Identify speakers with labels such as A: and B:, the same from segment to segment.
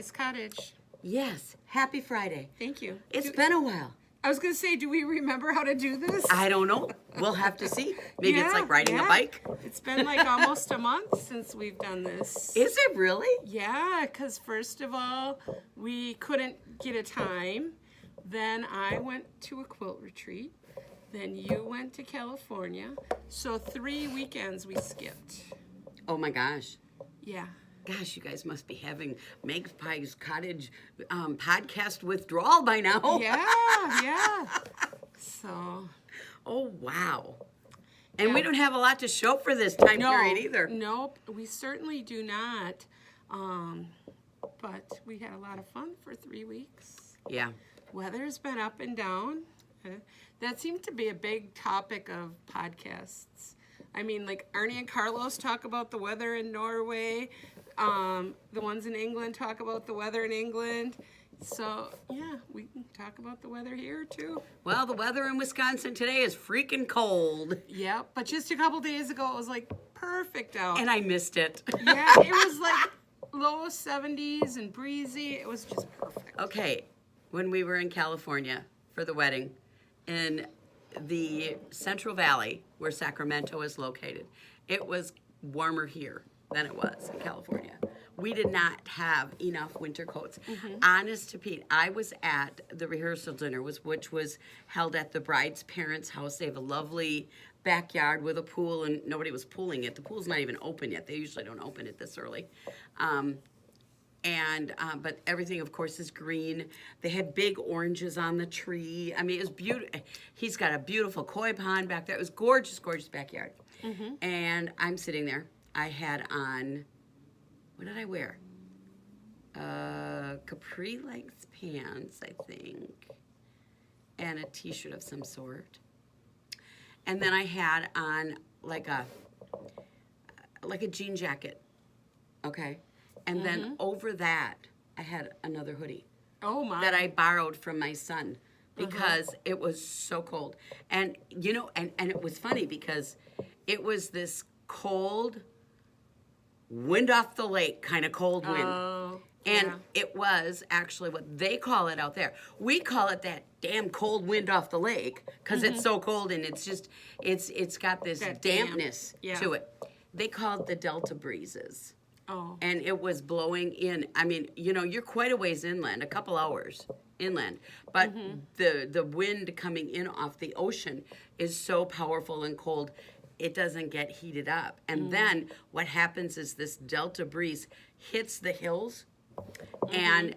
A: Magpies Cottage.
B: Yes, happy Friday.
A: Thank you.
B: It's been a while.
A: I was going to say, do we remember how to do this?
B: I don't know. We'll have to see. Maybe it's like riding a bike.
A: It's been like almost a month since we've done this.
B: Is it really?
A: Yeah, because first of all, we couldn't get a time. Then I went to a quilt retreat. Then you went to California. So 3 weekends we skipped.
B: Oh my gosh.
A: Yeah.
B: Gosh, you guys must be having Magpies Cottage podcast withdrawal by now.
A: Yeah. So.
B: Oh, wow. And we don't have a lot to show for this time period either.
A: Nope, we certainly do not. But we had a lot of fun for 3 weeks.
B: Yeah.
A: Weather's been up and down. That seemed to be a big topic of podcasts. I mean, like Ernie and Carlos talk about the weather in Norway. The ones in England talk about the weather in England. So, yeah, we can talk about the weather here, too.
B: Well, the weather in Wisconsin today is freaking cold.
A: Yeah, but just a couple days ago, it was, like, perfect out.
B: And I missed it.
A: Yeah, it was, like, low 70s and breezy. It was just perfect.
B: Okay, when we were in California for the wedding, in the Central Valley, where Sacramento is located, it was warmer here than it was in California. We did not have enough winter coats. Honest to Pete, I was at the rehearsal dinner, which was held at the bride's parents' house. They have a lovely backyard with a pool, and nobody was pooling it. The pool's not even open yet. They usually don't open it this early. But everything, of course, is green. They had big oranges on the tree. I mean, it was beautiful. He's got a beautiful koi pond back there. It was gorgeous, gorgeous backyard. And I'm sitting there. I had on, what did I wear? Capri length pants, I think, and a t-shirt of some sort. And then I had on like a jean jacket, okay? And then over that, I had another hoodie.
A: Oh, my.
B: That I borrowed from my son because it was so cold. And, you know, and it was funny because it was this cold, wind off the lake kind of cold wind.
A: Oh,
B: and it was actually what they call it out there. We call it that damn cold wind off the lake because it's so cold and it's just, it's got this
A: that
B: dampness
A: damp.
B: to it. They call it the Delta breezes.
A: Oh.
B: And it was blowing in. I mean, you know, you're quite a ways inland, a couple hours inland. But the wind coming in off the ocean is so powerful and cold, it doesn't get heated up. And then what happens is this delta breeze hits the hills, and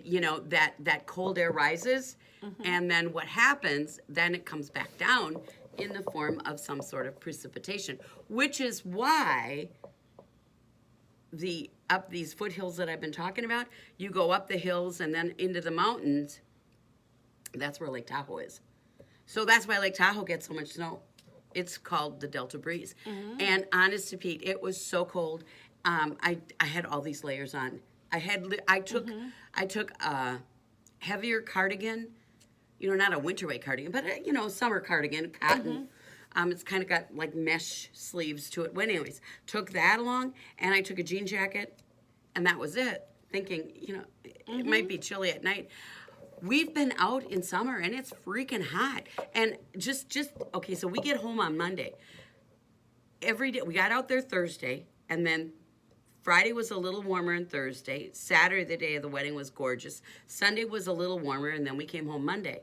B: you know, that cold air rises. And then what happens, then it comes back down in the form of some sort of precipitation, which is why up these foothills that I've been talking about, you go up the hills and then into the mountains. That's where Lake Tahoe is. So that's why Lake Tahoe gets so much snow. It's called the Delta Breeze. And honest to Pete, it was so cold. I had all these layers on. I took a heavier cardigan, you know, not a winter weight cardigan, but a, you know, summer cardigan, cotton. It's kind of got like mesh sleeves to it. But anyways, took that along, and I took a jean jacket, and that was it. Thinking, you know, it might be chilly at night. We've been out in summer, and it's freaking hot. And just okay, so we get home on Monday. Every day, we got out there Thursday, and then Friday was a little warmer than Thursday. Saturday, the day of the wedding, was gorgeous. Sunday was a little warmer, and then we came home Monday.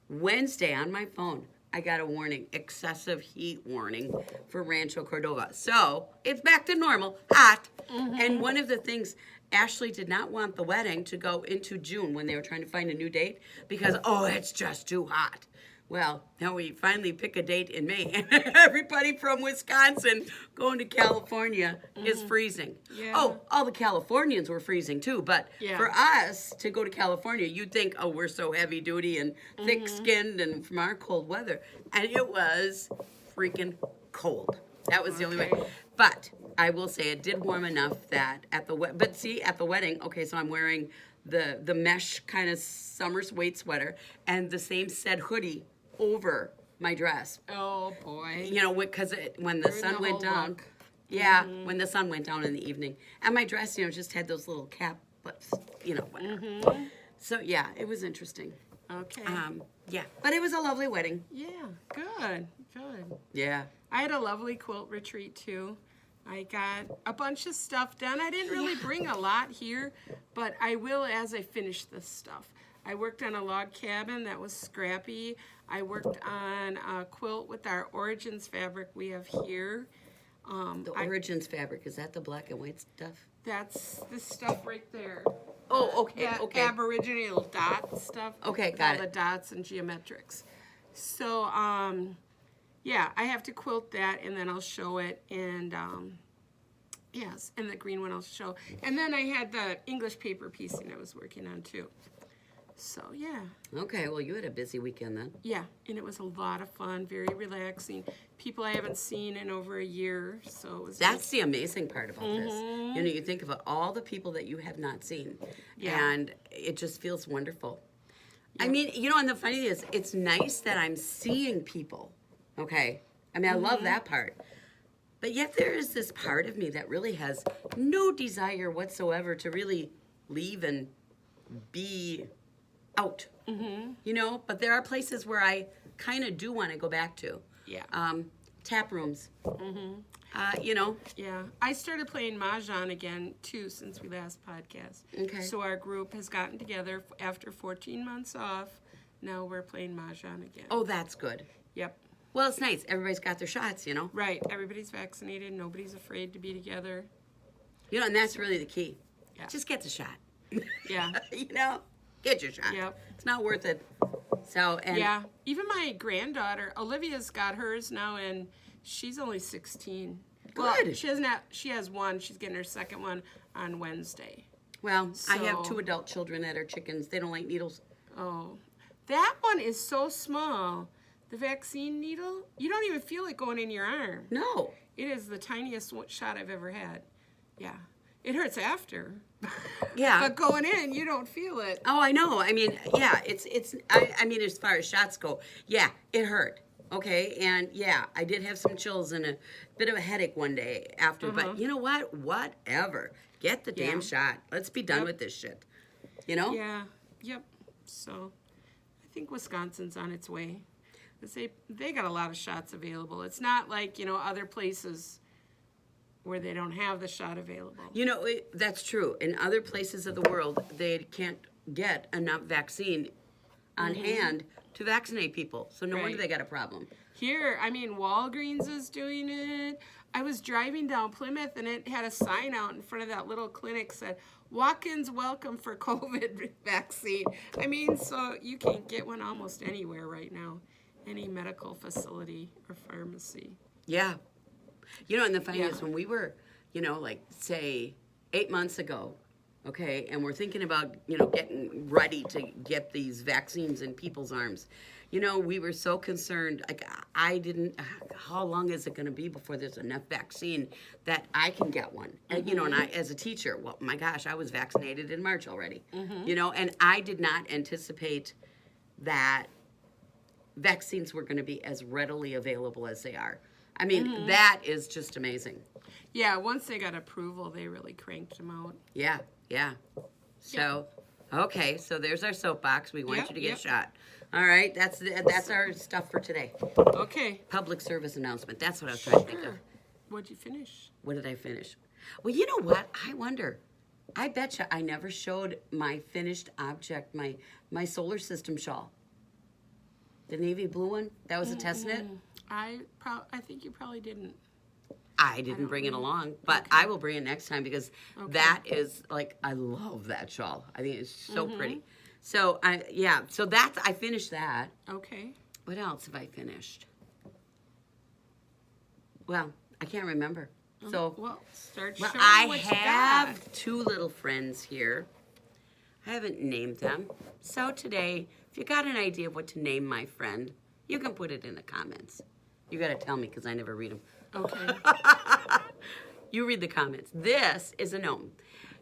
B: Wednesday, on my phone, I got a warning, excessive heat warning for Rancho Cordova. So it's back to normal, hot. And one of the things, Ashley did not want the wedding to go into June when they were trying to find a new date because, it's just too hot. Well, now we finally pick a date in May, and everybody from Wisconsin going to California is freezing.
A: Yeah.
B: Oh, all the Californians were freezing too, but for us to go to California, you'd think, we're so heavy duty and thick-skinned and from our cold weather, and it was freaking cold. That was the only way. But I will say it did warm enough that at the wedding, okay, so I'm wearing the mesh kind of summer weight sweater and the same said hoodie over my dress.
A: Oh, boy.
B: You know, because when the sun went down. Yeah, when the sun went down in the evening. And my dress, you know, just had those little but whatever.
A: Mm-hmm.
B: So yeah, it was interesting.
A: Okay.
B: Yeah, but it was a lovely wedding.
A: Yeah, good, good.
B: Yeah.
A: I had a lovely quilt retreat too. I got a bunch of stuff done. I didn't really bring a lot here, but I will as I finish this stuff. I worked on a log cabin that was scrappy. I worked on a quilt with our Origins fabric we have here.
B: The Origins fabric, is that the black and white stuff?
A: That's the stuff right there.
B: Oh, okay,
A: That
B: okay.
A: Aboriginal dot stuff.
B: Okay,
A: with
B: got
A: all
B: it.
A: the dots and geometrics. So, yeah, I have to quilt that, and then I'll show it, and yes, and the green one I'll show. And then I had the English paper piecing I was working on too. So, yeah.
B: Okay, well, you had a busy weekend then.
A: Yeah, and it was a lot of fun, very relaxing. People I haven't seen in over a year, so it was
B: That's the amazing part about this.
A: Mm-hmm.
B: You think about all the people that you have not seen,
A: Yeah.
B: and it just feels wonderful. I mean, and the funny thing is, it's nice that I'm seeing people, okay? I mean, I love that part. But yet there is this part of me that really has no desire whatsoever to really leave and be out, But there are places where I kind of do want to go back to.
A: Yeah.
B: Tap rooms.
A: Yeah, I started playing Mahjong again, too, since we last podcast.
B: Okay.
A: So our group has gotten together after 14 months off. Now we're playing Mahjong again.
B: Oh, that's good.
A: Yep.
B: Well, it's nice. Everybody's got their shots,
A: Right. Everybody's vaccinated. Nobody's afraid to be together.
B: And that's really the key.
A: Yeah.
B: Just get the shot.
A: Yeah.
B: Get your shot.
A: Yep.
B: It's not worth it. So, and
A: Yeah. Even my granddaughter, Olivia's got hers now, and she's only 16. Well,
B: Good.
A: she has one. She's getting her second one on Wednesday.
B: well, I have
A: So-
B: 2 adult children that are chickens. They don't like needles.
A: Oh, that one is so small. The vaccine needle, you don't even feel it going in your arm.
B: No.
A: It is the tiniest shot I've ever had. Yeah. It hurts after.
B: Yeah.
A: But going in, you don't feel it.
B: Oh, I know. I mean, yeah, I mean, as far as shots go, yeah, it hurt. Okay, and yeah, I did have some chills and a bit of a headache one day after, but you know what? Whatever. Get the damn shot. Let's be done with this shit.
A: Yeah. Yep. So I think Wisconsin's on its way. They got a lot of shots available. It's not like, other places where they don't have the shot available.
B: That's true. In other places of the world, they can't get enough vaccine on hand to vaccinate people. So no wonder
A: Right.
B: they got a problem.
A: Here, Walgreens is doing it. I was driving down Plymouth, and it had a sign out in front of that little clinic said, "Walk-ins welcome for COVID vaccine." So you can get one almost anywhere right now. Any medical facility or pharmacy.
B: Yeah. And the funny
A: Yeah.
B: is when we were, like say 8 months ago, okay, and we're thinking about, getting ready to get these vaccines in people's arms. We were so concerned. Like, how long is it going to be before there's enough vaccine that I can get one? And, and I, as a teacher, well, my gosh, I was vaccinated in March already. And I did not anticipate that vaccines were going to be as readily available as they are. That is just amazing.
A: Yeah, once they got approval, they really cranked them out.
B: Yeah. So, okay, so there's our soapbox. We want
A: Yep,
B: you to get
A: yep.
B: shot. All right, that's our stuff for today.
A: Okay.
B: Public service announcement. That's what I was trying to think of.
A: Sure. What'd you finish?
B: What did I finish? Well, you know what? I wonder. I bet you I never showed my finished object, my solar system shawl. The navy blue one. That was a test knit.
A: I think you probably didn't.
B: I didn't bring it along, but I will bring it next time because that is I love that shawl. I think it's so pretty. So I finished that.
A: Okay.
B: What else have I finished? Well, I can't remember. So
A: Well, start
B: well,
A: showing
B: I
A: what you
B: have
A: got.
B: 2 little friends here. I haven't named them. So today, if you got an idea of what to name my friend, you can put it in the comments. You got to tell me because I never read them.
A: Okay.
B: You read the comments. This is a gnome.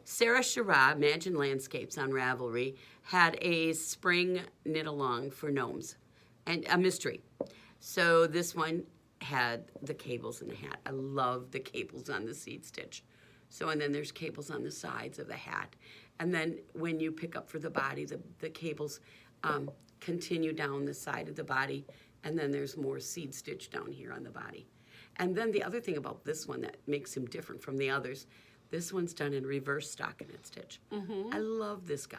B: Sarah Shara, Imagine Landscapes on Ravelry, had a spring knit along for gnomes and a mystery. So this one had the cables in the hat. I love the cables on the seed stitch. So, and then there's cables on the sides of the hat. And then when you pick up for the body, the cables continue down the side of the body, and then there's more seed stitch down here on the body. And then the other thing about this one that makes him different from the others, this one's done in reverse stockinette stitch. I love this guy.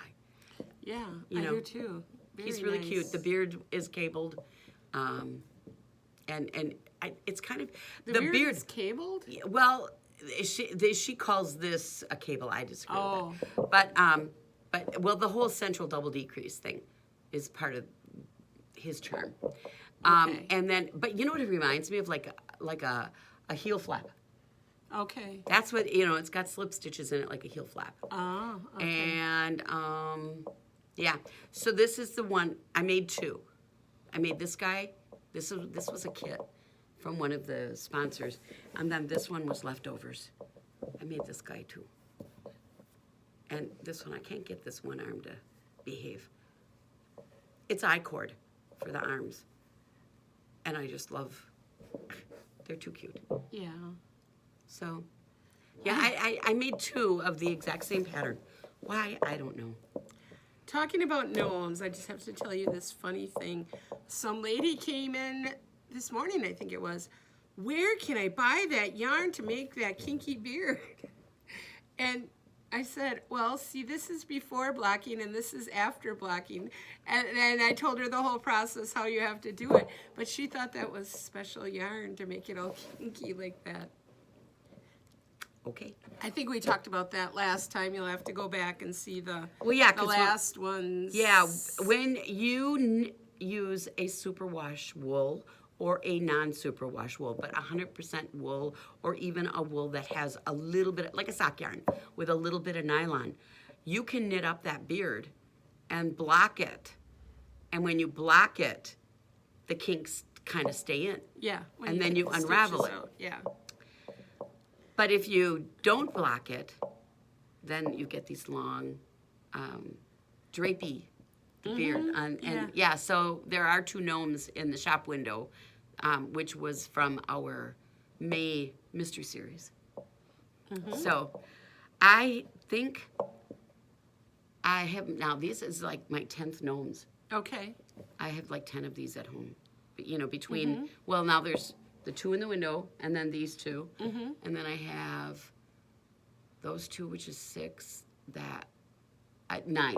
A: Yeah,
B: You
A: I
B: know,
A: do too.
B: He's
A: Very
B: really
A: nice.
B: cute. The beard is cabled, it's kind of
A: The beard is cabled?
B: Well, she calls this a cable. I disagree with that. But well, the whole central double decrease thing is part of his charm.
A: Okay.
B: And then, but you know what it reminds me of? Like a heel flap.
A: Okay.
B: That's what, you know, it's got slip stitches in it like a heel flap.
A: Oh, okay.
B: And yeah, so this is the one. I made two. I made this guy. This was a kit from one of the sponsors, and then this one was leftovers. I made this guy too. And this one, I can't get this one arm to behave. It's I-cord for the arms, and I just love. They're too cute.
A: Yeah.
B: So, yeah, I made two of the exact same pattern. Why? I don't know.
A: Talking about gnomes, I just have to tell you this funny thing. Some lady came in this morning, I think it was. Where can I buy that yarn to make that kinky beard? And I said, well, see, this is before blocking and this is after blocking. And I told her the whole process, how you have to do it. But she thought that was special yarn to make it all kinky like that.
B: Okay.
A: I think we talked about that last time. You'll have to go back and see the
B: the
A: last ones.
B: Yeah, when you use a superwash wool or a non-superwash wool, but 100% wool, or even a wool that has a little bit, like a sock yarn, with a little bit of nylon, you can knit up that beard and block it. And when you block it, the kinks kind of stay in.
A: Yeah. when
B: And then
A: get
B: you
A: the
B: unravel
A: stitches
B: it.
A: out. Yeah.
B: But if you don't block it, then you get these long, drapey beard. And yeah, so there are two gnomes in the shop window, which was from our May mystery series. So I think I have, now this is like my 10th gnomes.
A: Okay.
B: I have like 10 of these at home. You know, between, well, now there's the two in the window, and then these two. And then I have those two, which is 6, nine.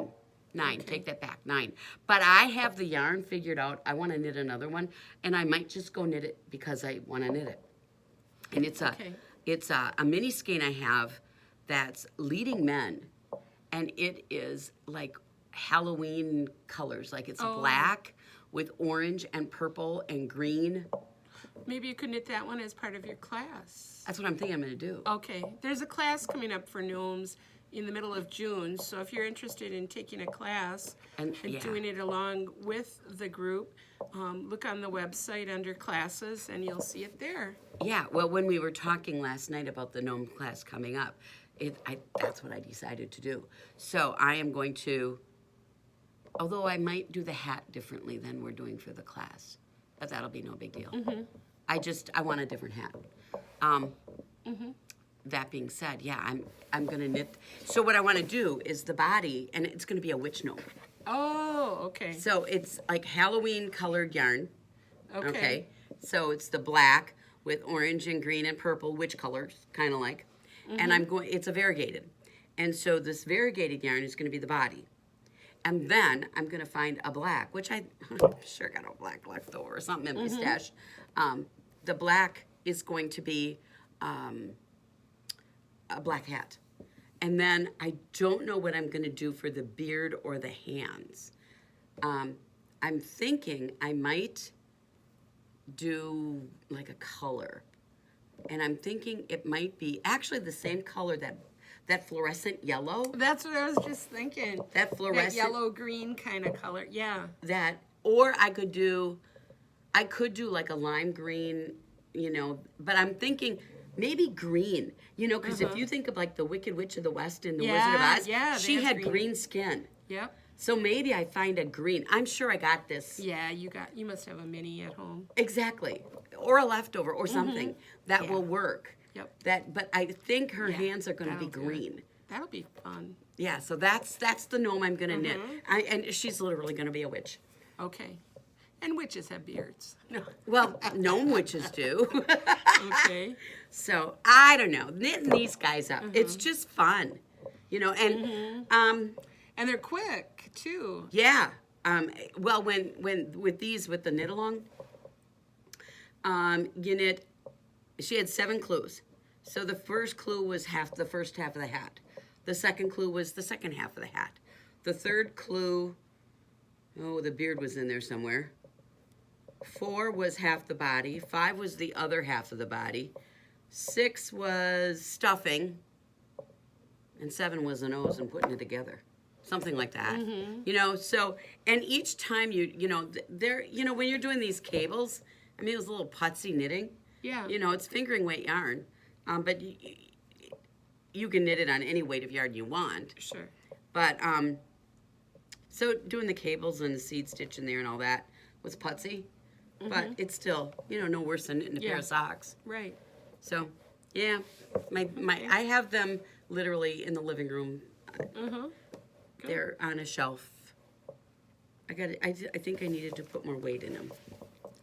B: Okay. Take that back, 9. But I have the yarn figured out. I want to knit another one, and I might just go knit it because I want to knit it. And it's a mini skein I have that's leading men, and it is like Halloween colors. Like it's black with orange and purple and green.
A: Maybe you could knit that one as part of your class.
B: That's what I'm thinking I'm going to do.
A: Okay. There's a class coming up for gnomes in the middle of June. So if you're interested in taking a class and doing it along with the group, look on the website under classes and you'll see it there.
B: Yeah, well, when we were talking last night about the gnome class coming up, that's what I decided to do. So I am going to, although I might do the hat differently than we're doing for the class, but that'll be no big deal. I want a different hat. That being said, yeah, I'm gonna knit. So what I want to do is the body, and it's gonna be a witch gnome.
A: Oh, okay.
B: So it's like Halloween colored yarn.
A: Okay.
B: So it's the black with orange and green and purple, witch colors, kind of like. And it's a variegated. And so this variegated yarn is gonna be the body. And then I'm gonna find a black, which I'm sure got a black left over or something in my stash. The black is going to be a black hat. And then I don't know what I'm gonna do for the beard or the hands. I'm thinking I might do like a color. And I'm thinking it might be actually the same color that fluorescent yellow.
A: That's what I was just thinking.
B: That fluorescent.
A: That yellow-green kind of color, yeah.
B: Or I could do like a lime green, you know, but I'm thinking maybe green, you know, because if you think of like the Wicked Witch of the West in The Wizard of Oz, she had green skin.
A: Yep.
B: So maybe I find a green. I'm sure I got this.
A: Yeah, you must have a mini at home.
B: Exactly. Or a leftover or something that will work.
A: Yep.
B: But I think her hands are going to be green.
A: That'll be fun.
B: Yeah, so that's the gnome I'm gonna knit. And she's literally gonna be a witch.
A: Okay. And witches have beards. No.
B: Well, gnome witches do.
A: Okay.
B: So I don't know, knitting these guys up. It's just fun, you know. And
A: And they're quick too.
B: yeah. Well, when with these with the knit along, you knit. She had 7 clues. So the first clue was the first half of the hat. The second clue was the second half of the hat. The third clue, oh, the beard was in there somewhere. 4 was half the body. 5 was the other half of the body. 6 was stuffing. And 7 was the nose and putting it together. Something like that. You know, so, and each time you know, when you're doing these cables, I mean, it was a little putsy knitting.
A: Yeah.
B: You know, it's fingering weight yarn. But you can knit it on any weight of yarn you want.
A: Sure.
B: But, so doing the cables and the seed stitch in there and all that was putsy. But it's still, you know, no worse than knitting a pair of socks.
A: Right.
B: So, yeah, I have them literally in the living room. They're on a shelf. I think I needed to put more weight in them.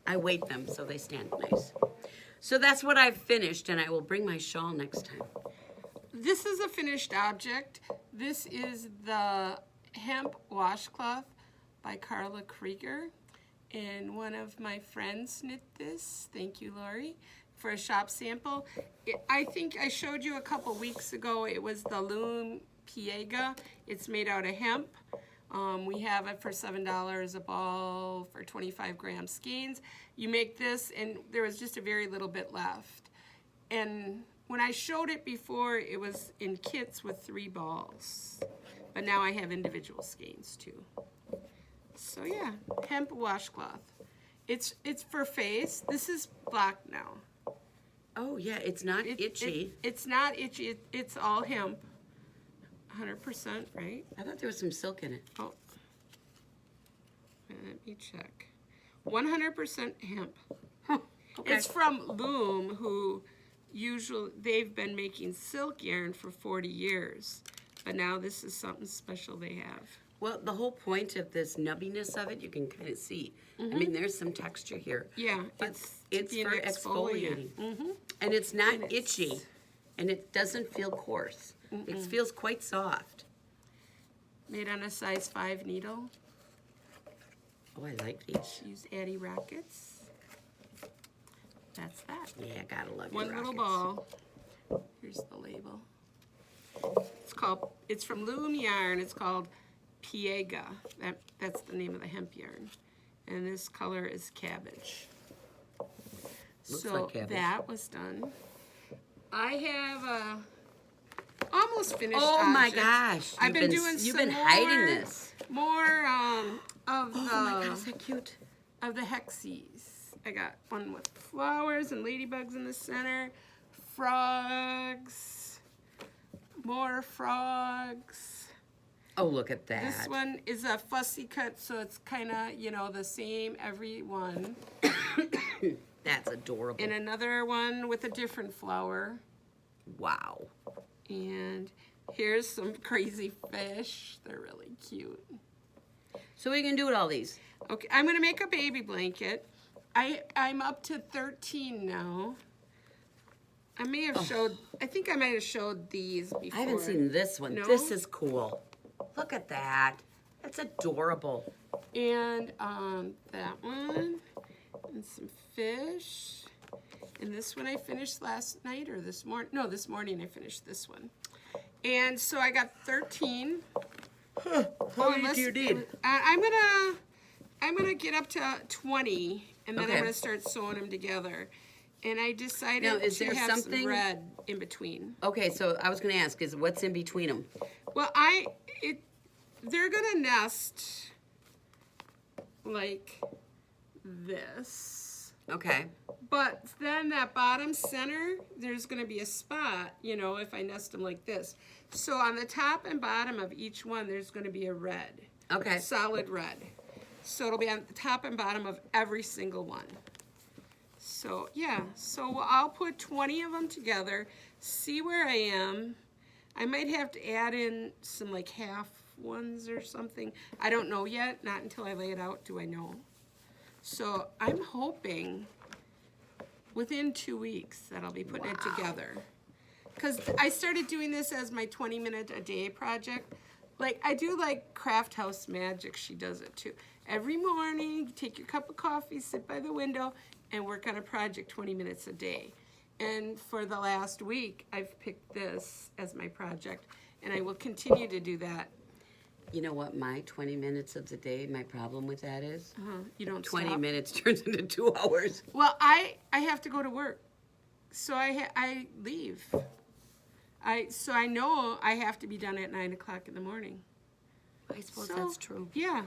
B: I weight them so they stand nice. So that's what I've finished, and I will bring my shawl next time.
A: This is a finished object. This is the Hemp washcloth by Carla Krieger. And one of my friends knit this. Thank you, Lori, for a shop sample. I think I showed you a couple weeks ago. It was the Loom Piega. It's made out of hemp. We have it for $7 a ball for 25-gram skeins. You make this, and there was just a very little bit left. And when I showed it before, it was in kits with 3 balls. But now I have individual skeins too. So yeah, hemp washcloth. It's for face. This is black now.
B: Oh yeah, it's not itchy.
A: It's not itchy. It's all hemp. 100%, right?
B: I thought there was some silk in it.
A: Oh, let me check. 100% hemp.
B: Huh. Okay.
A: It's from Loom, who they've been making silk yarn for 40 years, but now this is something special they have.
B: Well, the whole point of this nubbiness of it, you can kind of see. I mean, there's some texture here.
A: Yeah,
B: It's
A: to
B: for
A: be an
B: exfoliating. And it's not itchy, and it doesn't feel coarse. It feels quite soft.
A: Made on a size 5 needle.
B: Oh, I like these.
A: Use Addie Rockets. That's that.
B: Yeah, gotta love
A: One
B: your
A: little
B: rockets.
A: ball. Here's the label. It's from Loom Yarn. It's called Piega. That's the name of the hemp yarn. And this color is cabbage.
B: Looks
A: so
B: like cabbage.
A: that was done. I have a almost finished
B: Oh my
A: object.
B: gosh.
A: I've been doing
B: You've
A: some
B: been hiding this.
A: More of
B: Oh my gosh, so cute.
A: of the hexies. I got one with flowers and ladybugs in the center, frogs, more frogs.
B: Oh, look at that.
A: This one is a fussy cut, so it's kind of, you know, the same every one.
B: That's adorable.
A: And another one with a different flower.
B: Wow.
A: And here's some crazy fish. They're really cute.
B: So what are you going to do with all these?
A: Okay, I'm going to make a baby blanket. I'm up to 13 now. I may have I think I might have showed these before.
B: I haven't seen this one.
A: No?
B: This is cool. Look at that. That's adorable.
A: And that one, and some fish. And this one I finished last night or this morning. No, this morning I finished this one. And so I got 13.
B: How many do you need?
A: I'm gonna get up to 20, and then
B: Okay.
A: I'm gonna start sewing them together. And I decided
B: Now, is
A: to
B: there
A: have
B: something-
A: some red in between.
B: Okay, so I was going to ask, is what's in between them?
A: Well, they're gonna nest like this.
B: Okay.
A: But then that bottom center, there's going to be a spot, you know, if I nest them like this. So on the top and bottom of each one, there's going to be a red.
B: Okay.
A: Solid red. So it'll be on the top and bottom of every single one. So, yeah. So I'll put 20 of them together, see where I am. I might have to add in some like half ones or something. I don't know yet. Not until I lay it out do I know. So I'm hoping within 2 weeks that I'll be putting it together. Because I started doing this as my 20-minute a day project. Like, I do like Craft House Magic. She does it too. Every morning, you take your cup of coffee, sit by the window, and work on a project 20 minutes a day. And for the last week, I've picked this as my project, and I will continue to do that.
B: You know what my 20 minutes of the day, my problem with that is?
A: You don't
B: 20
A: stop.
B: minutes turns into 2 hours.
A: Well, I have to go to work, so I leave. So I know I have to be done at 9 o'clock in the morning.
B: I suppose
A: So,
B: that's true.
A: Yeah.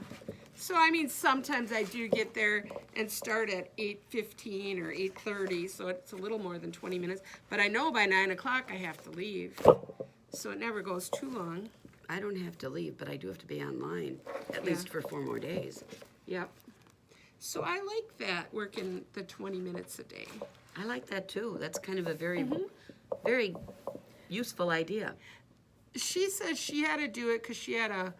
A: So I mean, sometimes I do get there and start at 8:15 or 8:30, so it's a little more than 20 minutes. But I know by 9 o'clock I have to leave, so it never goes too long.
B: I don't have to leave, but I do have to be online, at least for 4 more days.
A: Yep. So I like that, working the 20 minutes a day.
B: I like that too. That's kind of a very, very useful idea.
A: She said she had to do it because she had a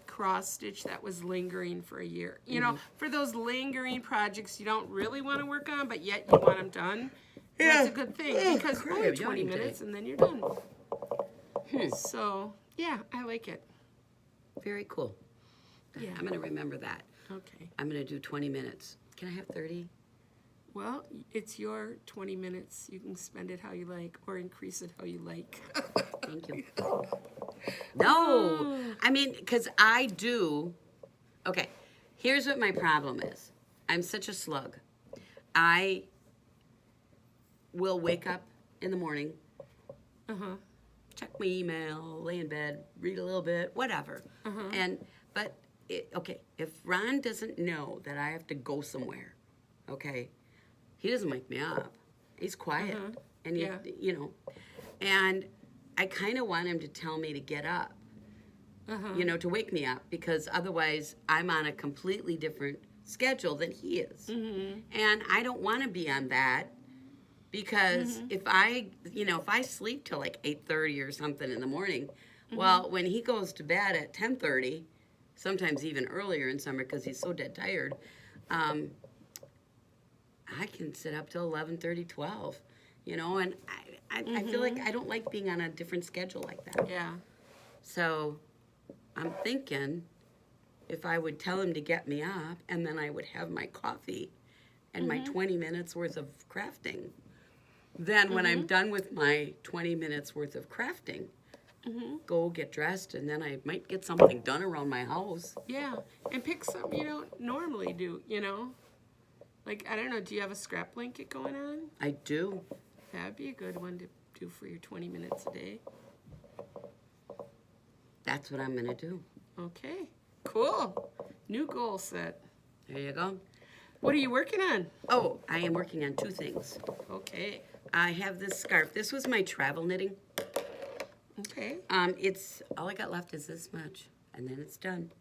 A: cross stitch that was lingering for a year. You know, for those lingering projects you don't really want to work on, but yet you want them done. That's a good thing because only 20 minutes and then you're done. So, yeah, I like it.
B: Very cool.
A: Yeah.
B: I'm going to remember that.
A: Okay.
B: I'm going to do 20 minutes. Can I have 30?
A: Well, it's your 20 minutes. You can spend it how you like or increase it how you like.
B: Thank you. No, I mean, because I do. Okay, here's what my problem is. I'm such a slug. I will wake up in the morning, check my email, lay in bed, read a little bit, whatever. Okay, if Ron doesn't know that I have to go somewhere, okay, he doesn't wake me up. He's quiet, and you know, and I kind of want him to tell me to get up, you know, to wake me up, because otherwise I'm on a completely different schedule than he is. And I don't want to be on that, because if I sleep till like 8:30 or something in the morning, well, when he goes to bed at 10:30, sometimes even earlier in summer because he's so dead tired, I can sit up till 11:30, 12, you know, and I feel like I don't like being on a different schedule like that.
A: Yeah.
B: So I'm thinking if I would tell him to get me up, and then I would have my coffee and my 20 minutes worth of crafting. Then when I'm done with my 20 minutes worth of crafting, go get dressed, and then I might get something done around my house.
A: Yeah, and pick something you don't normally do, you know? Like, I don't know, do you have a scrap blanket going on?
B: I do.
A: That'd be a good one to do for your 20 minutes a day.
B: That's what I'm going to do.
A: Okay, cool. New goal set.
B: There you go.
A: What are you working on?
B: Oh, I am working on 2 things.
A: Okay.
B: I have this scarf. This was my travel knitting.
A: Okay.
B: It's all I got left is this much, and then it's done.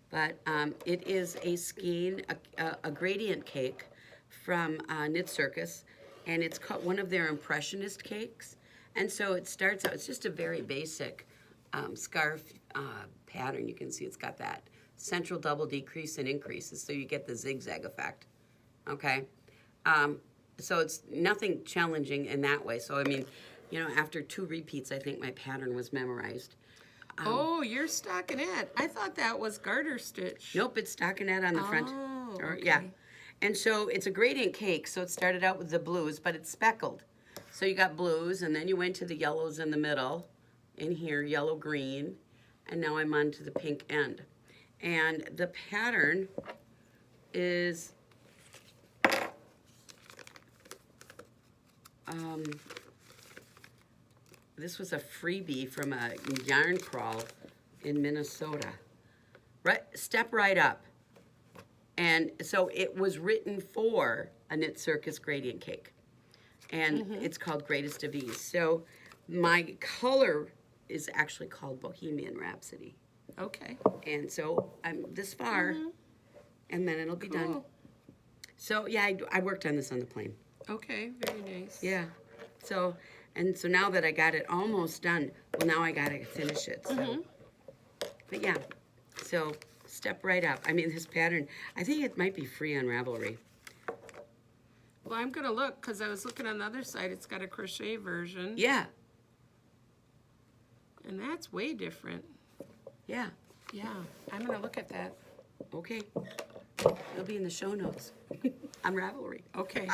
B: But it is a skein, a gradient cake from Knit Circus, and it's called one of their impressionist cakes. And so it starts out. It's just a very basic scarf pattern. You can see it's got that central double decrease and increases, so you get the zigzag effect. Okay. So it's nothing challenging in that way. So I mean, you know, after 2 repeats, I think my pattern was memorized.
A: Oh, you're stockinette. I thought that was garter stitch.
B: Nope, it's stockinette on the front.
A: Oh, okay.
B: Yeah. And so it's a gradient cake, so it started out with the blues, but it's speckled. So you got blues, and then you went to the yellows in the middle, in here, yellow, green, and now I'm on to the pink end. And the pattern is this was a freebie from a yarn crawl in Minnesota. Right, step right up. And so it was written for a Knit Circus gradient cake. And it's called Greatest of Ease. So my color is actually called Bohemian Rhapsody.
A: Okay.
B: And so I'm this far, and then it'll be done. So yeah, I worked on this on the plane.
A: Okay, very nice.
B: Yeah. So And so now that I got it almost done, well, now I got to finish it. So. But yeah, so step right up. I mean, this pattern, I think it might be free on Ravelry.
A: Well, I'm going to look because I was looking on the other side. It's got a crochet version.
B: Yeah,
A: And that's way different.
B: yeah.
A: Yeah, I'm going to look at that.
B: Okay. It'll be in the show notes on Ravelry.
A: Okay.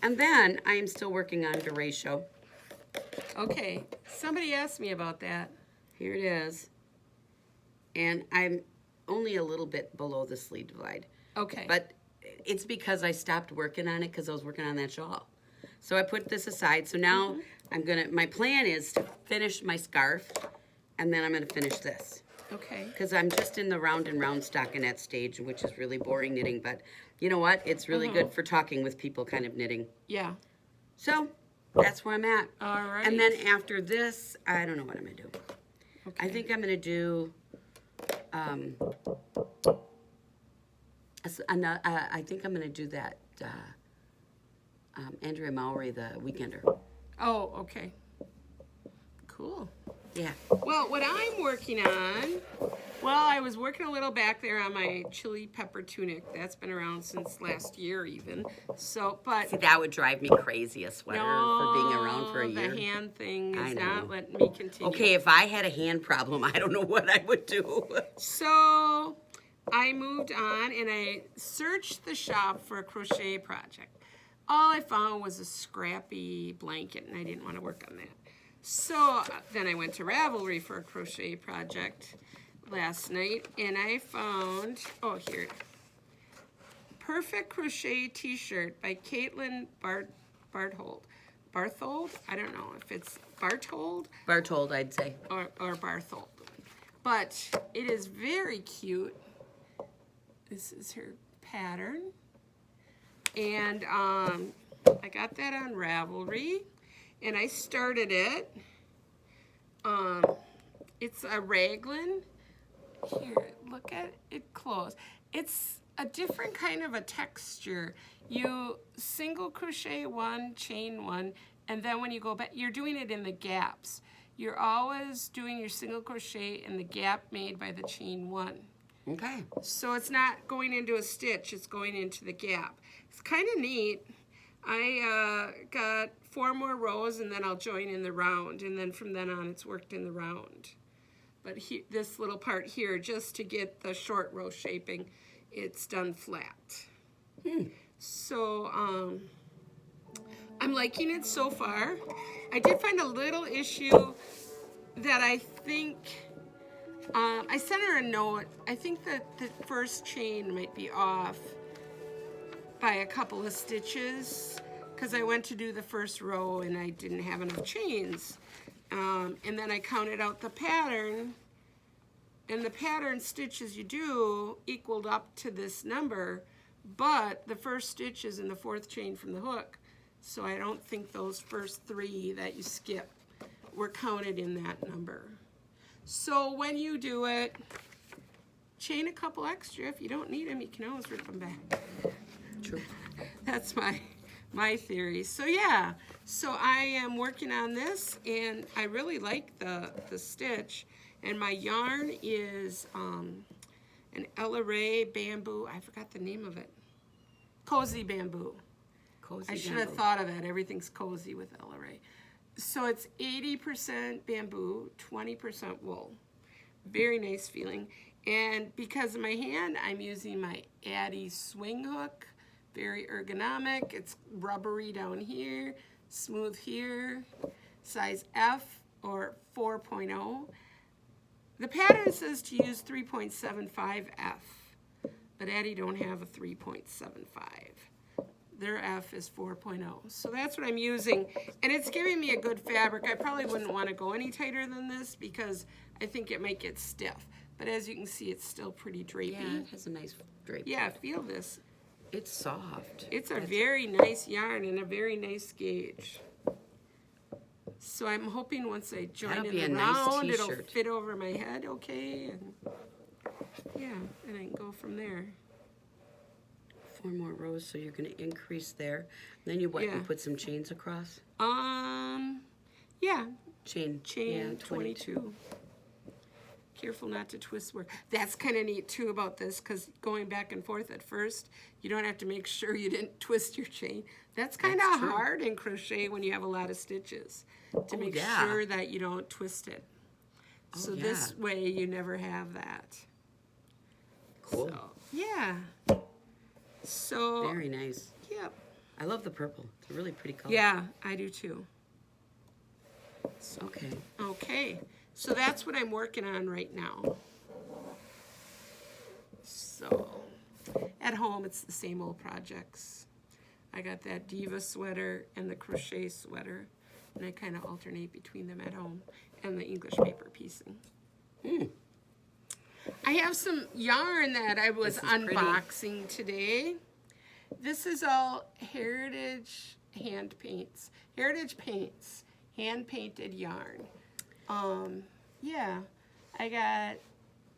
B: And then I am still working on derecho.
A: Okay. Somebody asked me about that.
B: Here it is. And I'm only a little bit below the sleeve divide.
A: Okay.
B: But it's because I stopped working on it because I was working on that shawl. So I put this aside. So now my plan is to finish my scarf, and then I'm gonna finish this.
A: Okay.
B: Because I'm just in the round and round stockinette stage, which is really boring knitting, but you know what? It's really good for talking with people kind of knitting.
A: Yeah.
B: So that's where I'm at.
A: All right.
B: And then after this, I don't know what I'm gonna do.
A: Okay.
B: I think I'm gonna do, I think I'm gonna do that, Andrea Mowry, the Weekender.
A: Oh, okay. Cool.
B: Yeah.
A: Well, what I'm working on, I was working a little back there on my chili pepper tunic. That's been around since last year even. So, but
B: See, that would drive me crazy, a sweater for being around for a year.
A: The hand thing
B: I
A: is
B: know.
A: not letting me continue.
B: Okay, if I had a hand problem, I don't know what I would do.
A: So I moved on and I searched the shop for a crochet project. All I found was a scrappy blanket and I didn't want to work on that. So then I went to Ravelry for a crochet project last night and I found, here, Perfect Crochet T-shirt by Caitlin Barthold. Barthold? I don't know if it's Barthold
B: Barthold, I'd say.
A: or Barthold. But it is very cute. This is her pattern. And I got that on Ravelry. And I started it. It's a raglan. Here, look at it close. It's a different kind of a texture. You single crochet one, chain one, and then when you go back, you're doing it in the gaps. You're always doing your single crochet in the gap made by the chain one.
B: Okay.
A: So it's not going into a stitch, it's going into the gap. It's kind of neat. I got 4 more rows and then I'll join in the round, and then from then on it's worked in the round. But this little part here, just to get the short row shaping, it's done flat. So I'm liking it so far. I did find a little issue that I think, I sent her a note. I think that the first chain might be off by a couple of stitches because I went to do the first row and I didn't have enough chains. And then I counted out the pattern, and the pattern stitches you do equaled up to this number, but the first stitch is in the 4th chain from the hook, so I don't think those first 3 that you skip were counted in that number. So when you do it, chain a couple extra. If you don't need them, you can always rip them back.
B: True.
A: That's my theory. So yeah, so I am working on this, and I really like the stitch. And my yarn is an Ella Ray bamboo. I forgot the name of it. Cozy bamboo.
B: Cozy
A: I should have thought of that. Everything's cozy with Ella Ray. So it's 80% bamboo, 20% wool. Very nice feeling. And because of my hand, I'm using my Addy swing hook. Very ergonomic. It's rubbery down here, smooth here, size F or 4.0. The pattern says to use 3.75 F, but Addy don't have a 3.75. Their F is 4.0. So that's what I'm using, and it's giving me a good fabric. I probably wouldn't want to go any tighter than this because I think it might get stiff. But as you can see, it's still pretty drapey.
B: Yeah, it has a nice drape.
A: Yeah, feel this.
B: It's soft.
A: It's a very nice yarn and a very nice gauge. So I'm hoping once I join
B: That'll
A: in
B: be
A: the
B: a nice
A: round, it'll
B: t-shirt.
A: fit over my head okay, and yeah, and I can go from there.
B: 4 more rows, so you're going to increase there. Then you
A: Yeah.
B: you put some chains across?
A: Yeah,
B: Chain
A: chain 22. Careful not to twist work. That's kind of neat too about this, because going back and forth at first, you don't have to make sure you didn't twist your chain. That's kind of
B: true.
A: hard in crochet when you have a lot of stitches, to make
B: yeah.
A: sure that you don't twist it. So
B: yeah.
A: this way you never have that.
B: Cool.
A: So, yeah. So,
B: Very nice.
A: yep.
B: I love the purple. It's a really pretty color.
A: Yeah, I do too.
B: Okay.
A: Okay, so that's what I'm working on right now. So, at home, it's the same old projects. I got that Diva sweater and the crochet sweater, and I kind of alternate between them at home, and the English paper piecing. I have some yarn that I was
B: This is pretty.
A: unboxing today. This is all Heritage hand paints. Heritage paints, hand painted yarn. Yeah, I got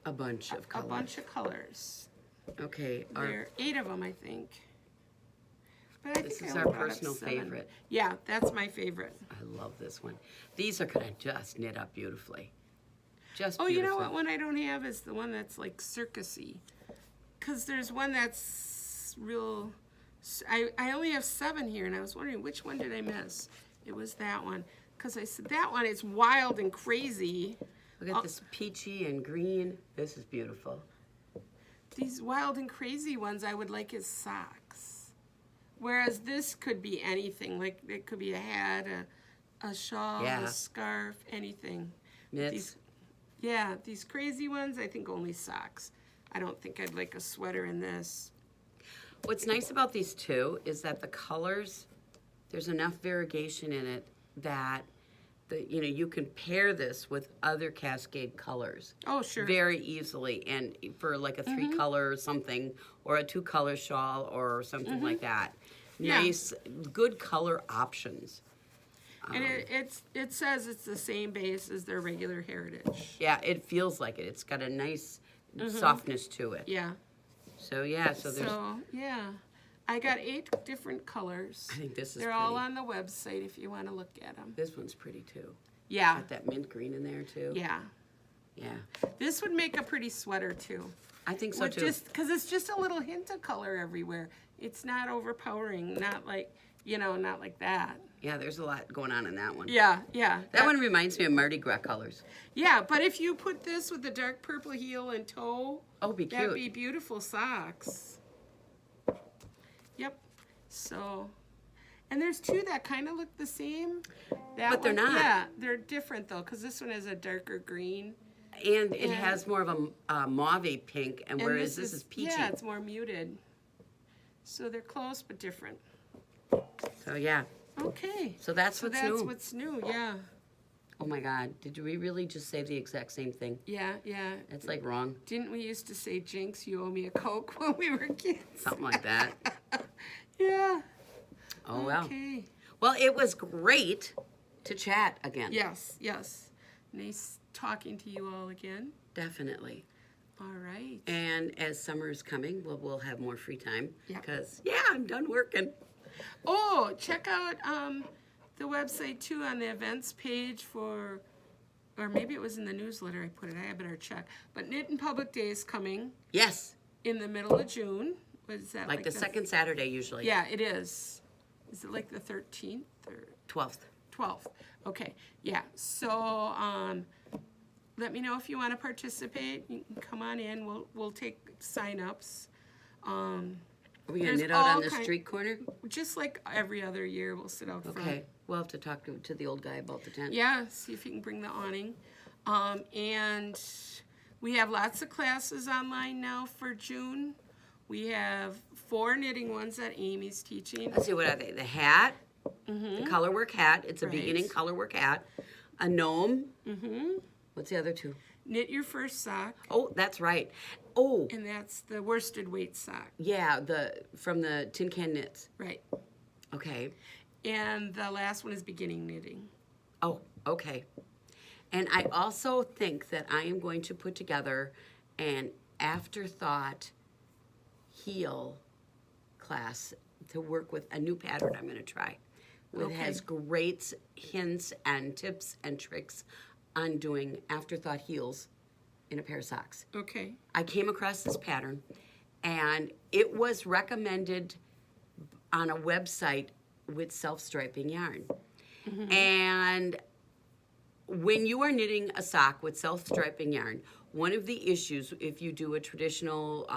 B: A bunch of
A: a
B: colors.
A: bunch of colors.
B: Okay.
A: There are 8 of them, I think. But I
B: This
A: think
B: is
A: I
B: our
A: only brought up
B: personal
A: 7.
B: favorite.
A: Yeah, that's my favorite.
B: I love this one. These are going to just knit up beautifully. Just
A: Oh,
B: beautiful.
A: you know what one I don't have is the one that's like circusy. Because there's one that's real... I only have 7 here, and I was wondering which one did I miss. It was that one. Because I said that one is wild and crazy.
B: Look at this peachy and green. This is beautiful.
A: These wild and crazy ones I would like as socks. Whereas this could be anything. Like it could be a hat, a shawl,
B: Yeah.
A: a scarf, anything.
B: Knits.
A: These crazy ones, I think only socks. I don't think I'd like a sweater in this.
B: What's nice about these two is that the colors, there's enough variegation in it that you can pair this with other Cascade colors.
A: Oh, sure.
B: Very easily, and for like a 3-color or something, or a 2-color shawl or something like that.
A: Yeah.
B: Nice, good color options.
A: And it says it's the same base as their regular Heritage.
B: Yeah, it feels like it. It's got a nice softness to it.
A: Yeah.
B: So yeah, so there's.
A: So, yeah. I got 8 different colors.
B: I think this is
A: They're
B: pretty.
A: all on the website if you want to look at them.
B: This one's pretty too.
A: Yeah.
B: Got that mint green in there too.
A: Yeah.
B: Yeah.
A: This would make a pretty sweater too.
B: I think so
A: With
B: too.
A: because it's just a little hint of color everywhere. It's not overpowering, not like that.
B: Yeah, there's a lot going on in that one.
A: Yeah.
B: That one reminds me of Mardi Gras colors.
A: Yeah, but if you put this with the dark purple heel and toe,
B: Oh, be
A: that'd
B: cute.
A: be beautiful socks. Yep. So, and there's 2 that kind of look the same.
B: But they're not.
A: Yeah, they're different though, because this one is a darker green.
B: And it has more of a mauve pink, and
A: And
B: whereas this is peachy.
A: Yeah, it's more muted. So they're close but different.
B: So yeah.
A: Okay.
B: So that's what's
A: that's
B: new.
A: what's new, yeah.
B: Oh my God, did we really just say the exact same thing?
A: Yeah.
B: It's like wrong.
A: Didn't we used to say, Jinx, you owe me a Coke when we were kids?
B: Something like that.
A: Yeah.
B: Oh well.
A: Okay.
B: Well, it was great to chat again.
A: Yes. Nice talking to you all again.
B: Definitely.
A: All right.
B: And as summer is coming, we'll have more free time.
A: Yeah.
B: Because, I'm done working.
A: Oh, check out the website too on the events page or maybe it was in the newsletter I put it. I better check. But Knit in Public Day is coming
B: Yes.
A: in the middle of June. What is that?
B: Like the second Saturday usually.
A: Yeah, it is. Is it like the 13th or
B: 12th.
A: 12th? Okay. Yeah. So let me know if you want to participate. You can come on in. We'll take sign-ups.
B: Are we going to
A: There's
B: knit out on
A: all
B: the
A: kind-
B: street corner?
A: Just like every other year, we'll sit out front.
B: Okay. We'll have to talk to the old guy about the tent.
A: Yeah, see if you can bring the awning. And we have lots of classes online now for June. We have 4 knitting ones that Amy's teaching.
B: Let's see, what are they? The hat, the colorwork hat. It's a
A: Right.
B: beginning colorwork hat. A gnome. What's the other 2?
A: Knit your first sock,
B: Oh, that's right. Oh,
A: and that's the worsted weight sock.
B: yeah, from the Tin Can Knits.
A: Right.
B: Okay.
A: And the last one is beginning knitting.
B: Oh, okay. And I also think that I am going to put together an afterthought heel class to work with a new pattern I'm going to try. It has great hints and tips and tricks on doing afterthought heels in a pair of socks.
A: Okay.
B: I came across this pattern, and it was recommended on a website with self-striping yarn. And when you are knitting a sock with self-striping yarn, one of the issues, if you do a traditional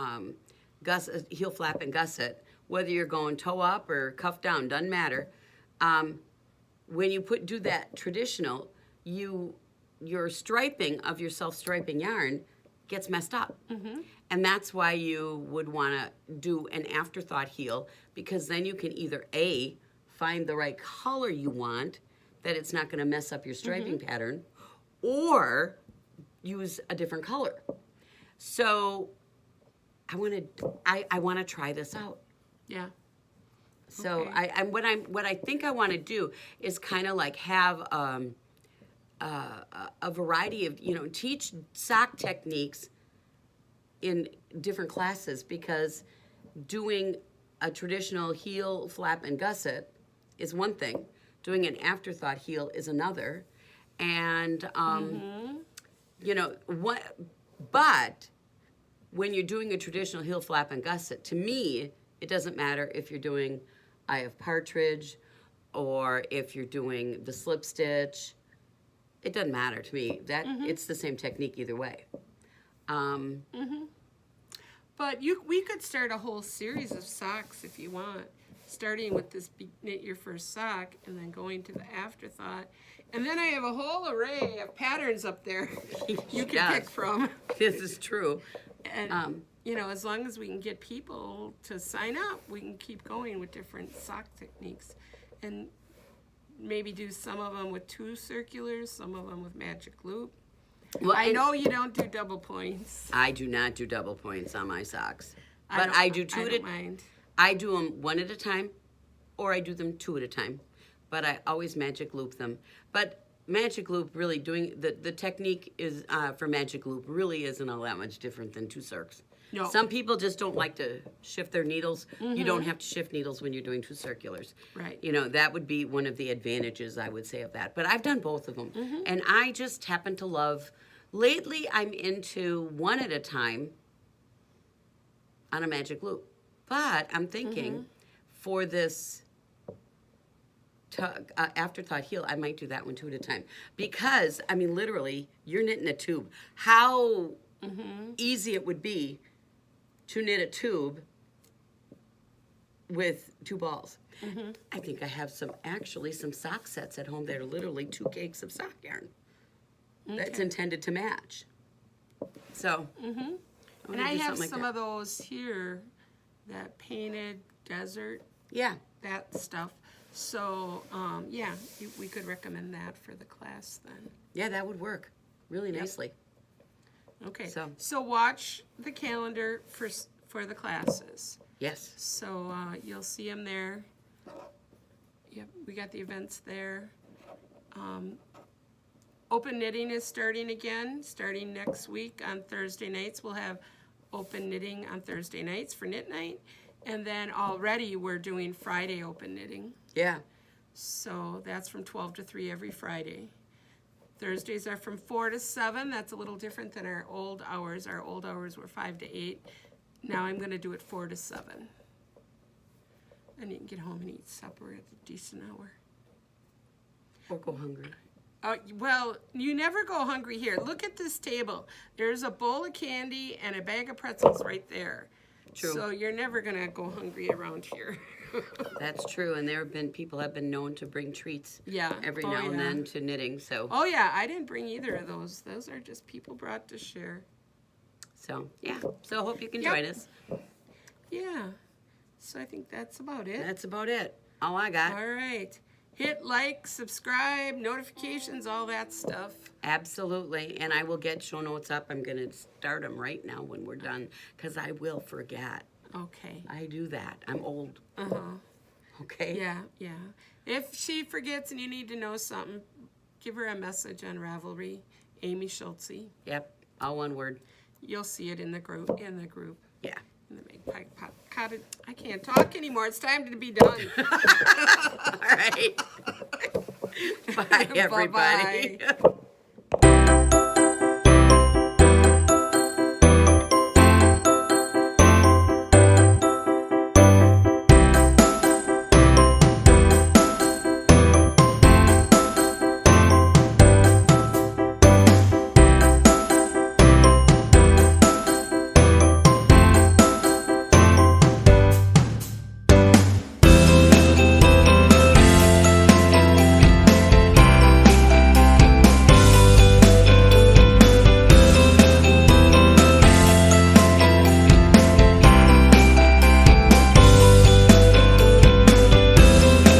B: heel flap and gusset, whether you're going toe up or cuff down, doesn't matter. When you do that traditional, your striping of your self-striping yarn gets messed up. And that's why you would want to do an afterthought heel, because then you can either A, find the right color you want, that it's not going to mess up your striping pattern, or use a different color. So I want to try this out.
A: Yeah.
B: So
A: Okay.
B: what I think I want to do is kind of like have a variety of, teach sock techniques in different classes, because doing a traditional heel flap and gusset is one thing, doing an afterthought heel is another, and but when you're doing a traditional heel flap and gusset, to me it doesn't matter if you're doing Eye of Partridge or if you're doing the slip stitch. It doesn't matter to me. That it's the same technique either way.
A: But we could start a whole series of socks if you want, starting with this knit your first sock and then going to the afterthought. And then I have a whole array of patterns up there you can pick from.
B: This is true.
A: And, as long as we can get people to sign up, we can keep going with different sock techniques. And maybe do some of them with 2 circulars, some of them with magic loop.
B: Well,
A: I know you don't do double points.
B: I do not do double points on my socks,
A: I
B: but
A: don't-
B: I do
A: I don't mind.
B: I do them 1 at a time, or I do them 2 at a time. But I always magic loop them. But magic loop, really doing the technique is for magic loop really isn't all that much different than 2 circs.
A: No.
B: Some people just don't like to shift their needles. You don't have to shift needles when you're doing 2 circulars.
A: Right.
B: That would be one of the advantages, I would say, of that. But I've done both of them. And I just happen to love, lately I'm into 1 at a time on a magic loop. But I'm thinking for this afterthought heel, I might do that one 2 at a time. Because, literally, you're knitting a tube. How easy it would be to knit a tube with 2 balls. I think I have some sock sets at home that are literally 2 cakes of sock yarn that's intended to match. So,
A: And I have some of those here, that painted desert, that stuff. So, we could recommend that for the class then.
B: Yeah, that would work really nicely.
A: Okay.
B: So-
A: So watch the calendar for the classes.
B: Yes.
A: So you'll see them there. Yep, we got the events there. Open knitting is starting again, starting next week on Thursday nights. We'll have open knitting on Thursday nights for knit night. And then already we're doing Friday open knitting.
B: Yeah.
A: So that's from 12 to 3 every Friday. Thursdays are from 4 to 7. That's a little different than our old hours. Our old hours were 5 to 8. Now I'm going to do it 4 to 7. And you can get home and eat supper at a decent hour.
B: Or go hungry.
A: Well, you never go hungry here. Look at this table. There's a bowl of candy and a bag of pretzels right there.
B: True.
A: So you're never going to go hungry around here.
B: That's true, and people have been known to bring treats
A: Yeah.
B: every
A: Oh,
B: now and
A: yeah.
B: then to knitting. So,
A: Oh, yeah, I didn't bring either of those. Those are just people brought to share.
B: So yeah. So hope you can
A: Yep.
B: join us.
A: Yeah. So I think that's about it.
B: That's about it. All I got.
A: All right. Hit like, subscribe, notifications, all that stuff.
B: Absolutely, and I will get show notes up. I'm going to start them right now when we're done, because I will forget.
A: Okay.
B: I do that. I'm old.
A: Uh-huh.
B: Okay?
A: Yeah, yeah. If she forgets and you need to know something, give her a message on Ravelry, Amy Schultze.
B: Yep, all one word.
A: You'll see it in the group,
B: Yeah.
A: in the Magpie Cottage. I can't talk anymore. It's time to be done.
B: All right. Bye, everybody.
A: Bye-bye.